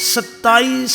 27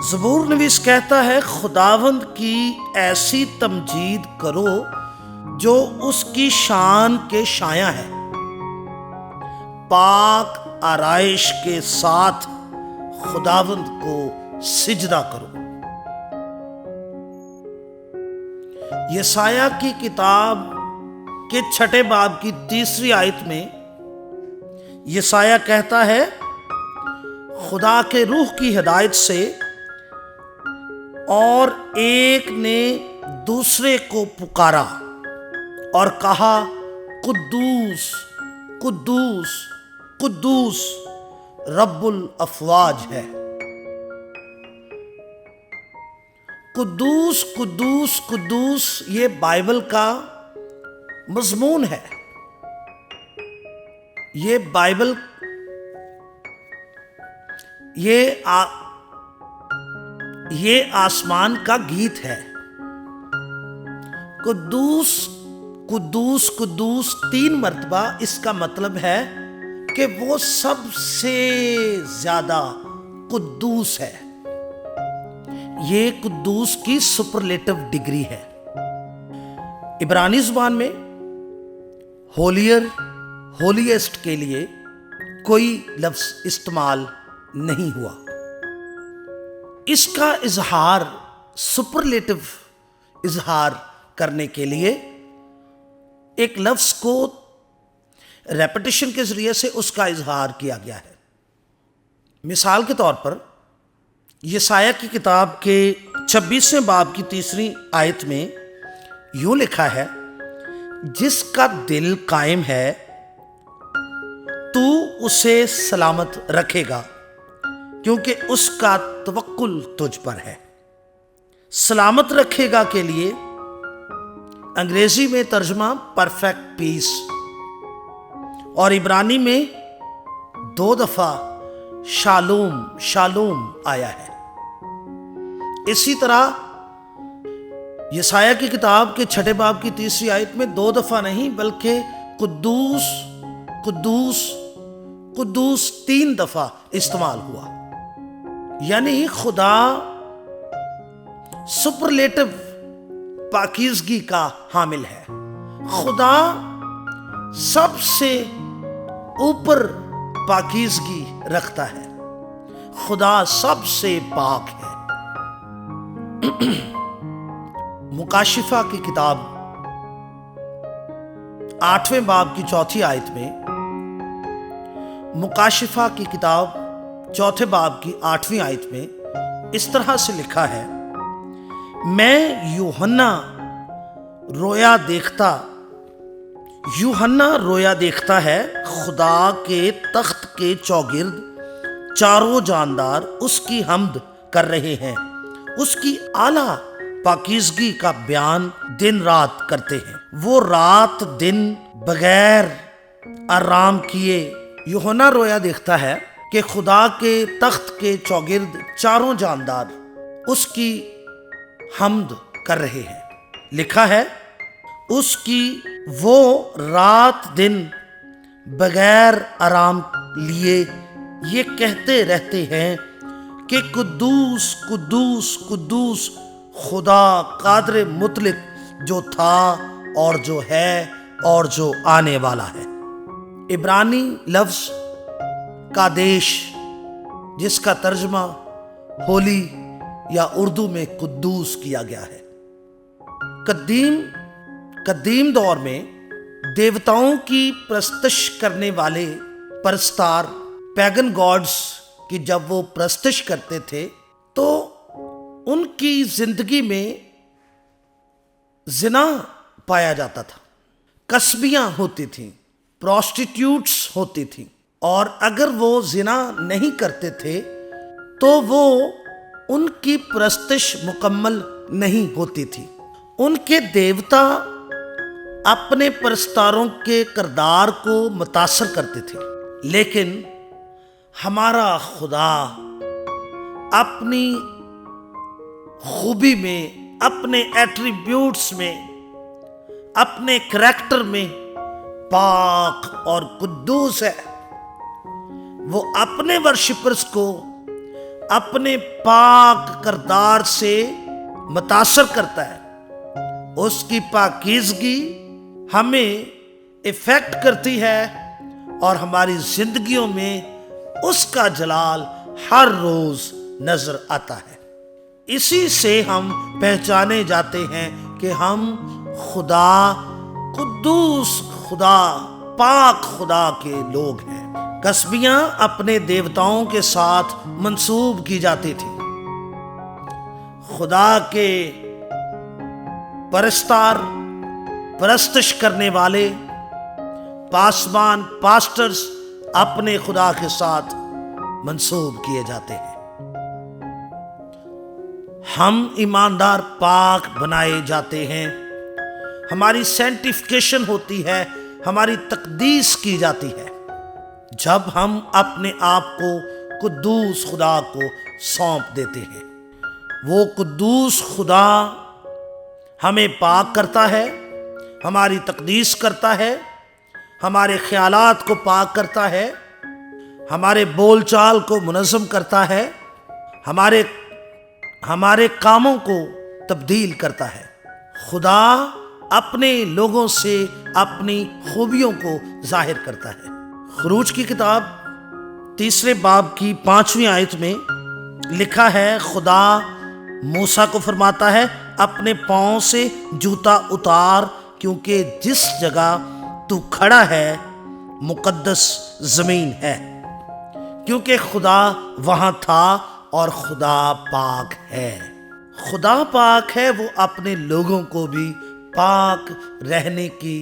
زبور نویس کہتا ہے خداوند کی ایسی تمجید کرو جو اس کی شان کے شایع ہے، پاک آرائش کے ساتھ خداوند کو سجدہ کرو۔ یسایہ کی کتاب کے 6 باب کی 3 آیت میں یسایہ کہتا ہے خدا کے روح کی ہدایت سے اور ایک نے دوسرے کو پکارا اور کہا قدوس قدوس قدوس رب الافواج ہے۔ قدوس قدوس قدوس یہ بائبل کا مضمون ہے، یہ بائبل یہ آسمان کا گیت ہے۔ قدوس قدوس قدوس 3 مرتبہ، اس کا مطلب ہے کہ وہ سب سے زیادہ قدوس ہے۔ یہ قدوس کی سپرلیٹو ڈگری ہے۔ عبرانی زبان میں ہولیر ہولیسٹ کے لیے کوئی لفظ استعمال نہیں ہوا۔ اس کا اظہار سپرلیٹو اظہار کرنے کے لیے ایک لفظ کو ریپیٹیشن کے ذریعے سے اس کا اظہار کیا گیا ہے۔ مثال کے طور پر یسایہ کی کتاب کے 26 باب کی 3 آیت میں یوں لکھا ہے، جس کا دل قائم ہے تو اسے سلامت رکھے گا کیونکہ اس کا توکل تجھ پر ہے۔ سلامت رکھے گا کے لیے انگریزی میں ترجمہ پرفیکٹ پیس اور عبرانی میں 2 دفعہ شالوم شالوم آیا ہے۔ اسی طرح یسایہ کی کتاب کے 6 باب کی 3 آیت میں 2 دفعہ نہیں بلکہ قدوس قدوس قدوس 3 دفعہ استعمال ہوا، یعنی خدا سپرلیٹو پاکیزگی کا حامل ہے۔ خدا سب سے اوپر پاکیزگی رکھتا ہے، خدا سب سے پاک ہے۔ مکاشفہ کی کتاب 8 باب کی 4 آیت میں، مکاشفہ کی کتاب 4 باب کی 8 آیت میں اس طرح سے لکھا ہے، میں یوحنا رویا دیکھتا ہے، خدا کے تخت کے چوگرد چاروں جاندار اس کی حمد کر رہے ہیں، اس کی اعلیٰ پاکیزگی کا بیان دن رات کرتے ہیں، وہ رات دن بغیر آرام کیے۔ یوحنا رویا دیکھتا ہے کہ خدا کے تخت کے چوگرد چاروں جاندار اس کی حمد کر رہے ہیں۔ لکھا ہے اس کی وہ رات دن بغیر آرام لیے یہ کہتے رہتے ہیں کہ قدوس قدوس قدوس خدا قادر مطلق، جو تھا اور جو ہے اور جو آنے والا ہے۔ عبرانی لفظ قادش جس کا ترجمہ ہولی یا اردو میں قدوس کیا گیا ہے۔ قدیم دور میں دیوتاؤں کی پرستش کرنے والے پرستار پیگن گاڈز کی جب وہ پرستش کرتے تھے تو ان کی زندگی میں زنا پایا جاتا تھا، کسبیاں ہوتی تھیں، پروسٹیٹیوٹس ہوتی تھیں، اور اگر وہ زنا نہیں کرتے تھے تو وہ ان کی پرستش مکمل نہیں ہوتی تھی۔ ان کے دیوتا اپنے پرستاروں کے کردار کو متاثر کرتے تھے، لیکن ہمارا خدا اپنی خوبی میں، اپنے ایٹریبیوٹس میں، اپنے کریکٹر میں پاک اور قدوس ہے۔ وہ اپنے ورشپرز کو اپنے پاک کردار سے متاثر کرتا ہے، اس کی پاکیزگی ہمیں افیکٹ کرتی ہے اور ہماری زندگیوں میں اس کا جلال ہر روز نظر آتا ہے۔ اسی سے ہم پہچانے جاتے ہیں کہ ہم خدا، قدوس خدا، پاک خدا کے لوگ ہیں۔ تسبیحاں اپنے دیوتاؤں کے ساتھ منسوب کی جاتی تھی۔ خدا کے پرستار، پرستش کرنے والے پاسبان، پاسٹرز اپنے خدا کے ساتھ منسوب کیے جاتے ہیں۔ ہم ایماندار، پاک بنائے جاتے ہیں، ہماری سینٹیفیکیشن ہوتی ہے، ہماری تقدیس کی جاتی ہے جب ہم اپنے آپ کو قدوس خدا کو سونپ دیتے ہیں۔ وہ قدوس خدا ہمیں پاک کرتا ہے، ہماری تقدیس کرتا ہے، ہمارے خیالات کو پاک کرتا ہے، ہمارے بول چال کو منظم کرتا ہے، ہمارے کاموں کو تبدیل کرتا ہے۔ خدا اپنے لوگوں سے اپنی خوبیوں کو ظاہر کرتا ہے۔ خروج کی کتاب 3 باب کی 5ویں آیت میں لکھا ہے، خدا موسیٰ کو فرماتا ہے، اپنے پاؤں سے جوتا اتار، کیونکہ جس جگہ تو کھڑا ہے مقدس زمین ہے۔ کیونکہ خدا وہاں تھا اور خدا پاک ہے۔ خدا پاک ہے، وہ اپنے لوگوں کو بھی پاک رہنے کی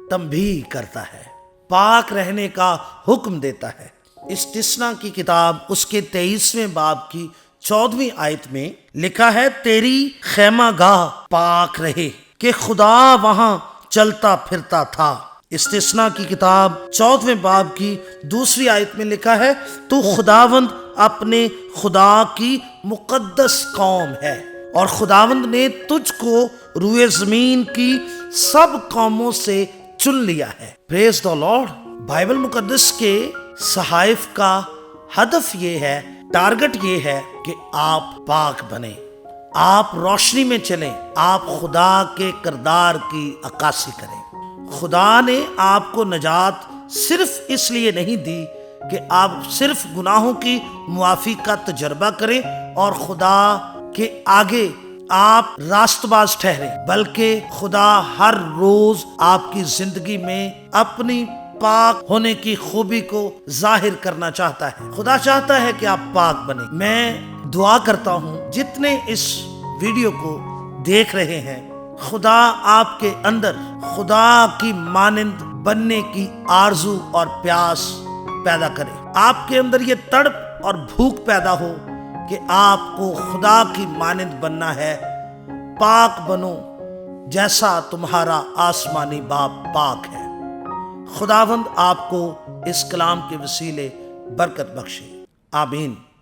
تنبیہ کرتا ہے، پاک رہنے کا حکم دیتا ہے۔ استثنا کی کتاب اس کے 23ویں باب کی 14ویں آیت میں لکھا ہے، تیری خیمہ گاہ پاک رہے کہ خدا وہاں چلتا پھرتا تھا۔ استثنا کی کتاب 14ویں باب کی 2 آیت میں لکھا ہے، تو خداوند اپنے خدا کی مقدس قوم ہے اور خداوند نے تجھ کو روئے زمین کی سب قوموں سے چن لیا ہے۔ پریز دی لارڈ۔ بائبل مقدس کے صحائف کا ہدف یہ ہے، ٹارگٹ یہ ہے کہ آپ پاک بنیں، آپ روشنی میں چلیں، آپ خدا کے کردار کی عکاسی کریں۔ خدا نے آپ کو نجات صرف اس لیے نہیں دی کہ آپ صرف گناہوں کی معافی کا تجربہ کریں اور خدا کے آگے آپ راست باز ٹھہریں، بلکہ خدا ہر روز آپ کی زندگی میں اپنی پاک ہونے کی خوبی کو ظاہر کرنا چاہتا ہے۔ خدا چاہتا ہے کہ آپ پاک بنیں۔ میں دعا کرتا ہوں جتنے اس ویڈیو کو دیکھ رہے ہیں، خدا آپ کے اندر خدا کی مانند بننے کی آرزو اور پیاس پیدا کرے، آپ کے اندر یہ تڑپ اور بھوک پیدا ہو کہ آپ کو خدا کی مانند بننا ہے۔ پاک بنو جیسا تمہارا آسمانی باپ پاک ہے۔ خداوند آپ کو اس کلام کے وسیلے برکت بخشے۔ آمین۔